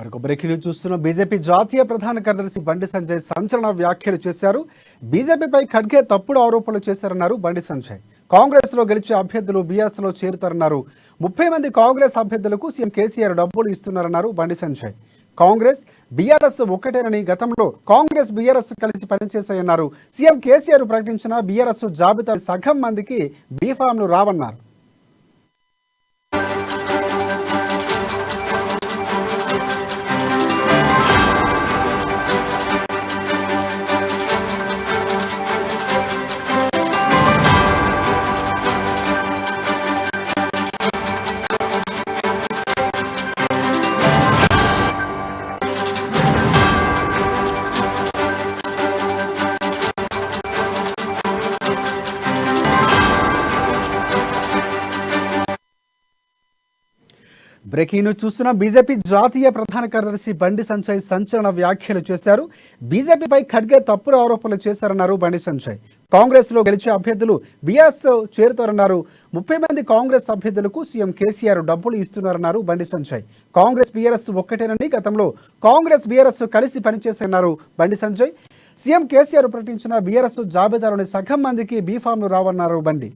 మరొక breaking news చూస్తున్నాం. BJP జాతీయ ప్రధాన కార్యదర్శి బండి సంజయ్ సంచలన వ్యాఖ్యలు చేశారు. బీజేపీపై ఖడ్గే తప్పుడు ఆరోపణలు చేశారన్నారు బండి సంజయ్. కాంగ్రెస్ లో గెలిచే అభ్యర్థులు బీఆర్ఎస్ లో చేరుతారన్నారు. 30 మంది కాంగ్రెస్ అభ్యర్థులకు సీఎం కేసీఆర్ డబ్బులు ఇస్తున్నారన్నారు బండి సంజయ్. కాంగ్రెస్ బీఆర్ఎస్ ఒక్కటేనని, గతంలో కాంగ్రెస్ బీఆర్ఎస్ కలిసి పనిచేశాయన్నారు. సీఎం కేసీఆర్ ప్రకటించిన బీఆర్ఎస్ జాబితా సగం మందికి బీఫామ్లు రావన్నారు. బ్రేకింగ్ న్యూస్ చూస్తున్న బీజేపీ జాతీయ ప్రధాన కార్యదర్శి బండి సంజయ్ సంచలన వ్యాఖ్యలు చేశారు. బీజేపీపై ఖడ్గే తప్పుడు ఆరోపణలు చేశారన్నారు బండి సంజయ్. కాంగ్రెస్ లో గెలిచే అభ్యర్థులు బీఆర్ఎస్ చేరుతారన్నారు. 30 మంది కాంగ్రెస్ అభ్యర్థులకు సీఎం కేసీఆర్ డబ్బులు ఇస్తున్నారన్నారు బండి సంజయ్. కాంగ్రెస్ బీఆర్ఎస్ ఒక్కటేనని, గతంలో కాంగ్రెస్ బీఆర్ఎస్ కలిసి పనిచేశారన్నారు బండి సంజయ్. సీఎం కేసీఆర్ ప్రకటించిన బీఆర్ఎస్ జాబితాలోని సగం మందికి బీఫామ్లు రావన్నారు బండి.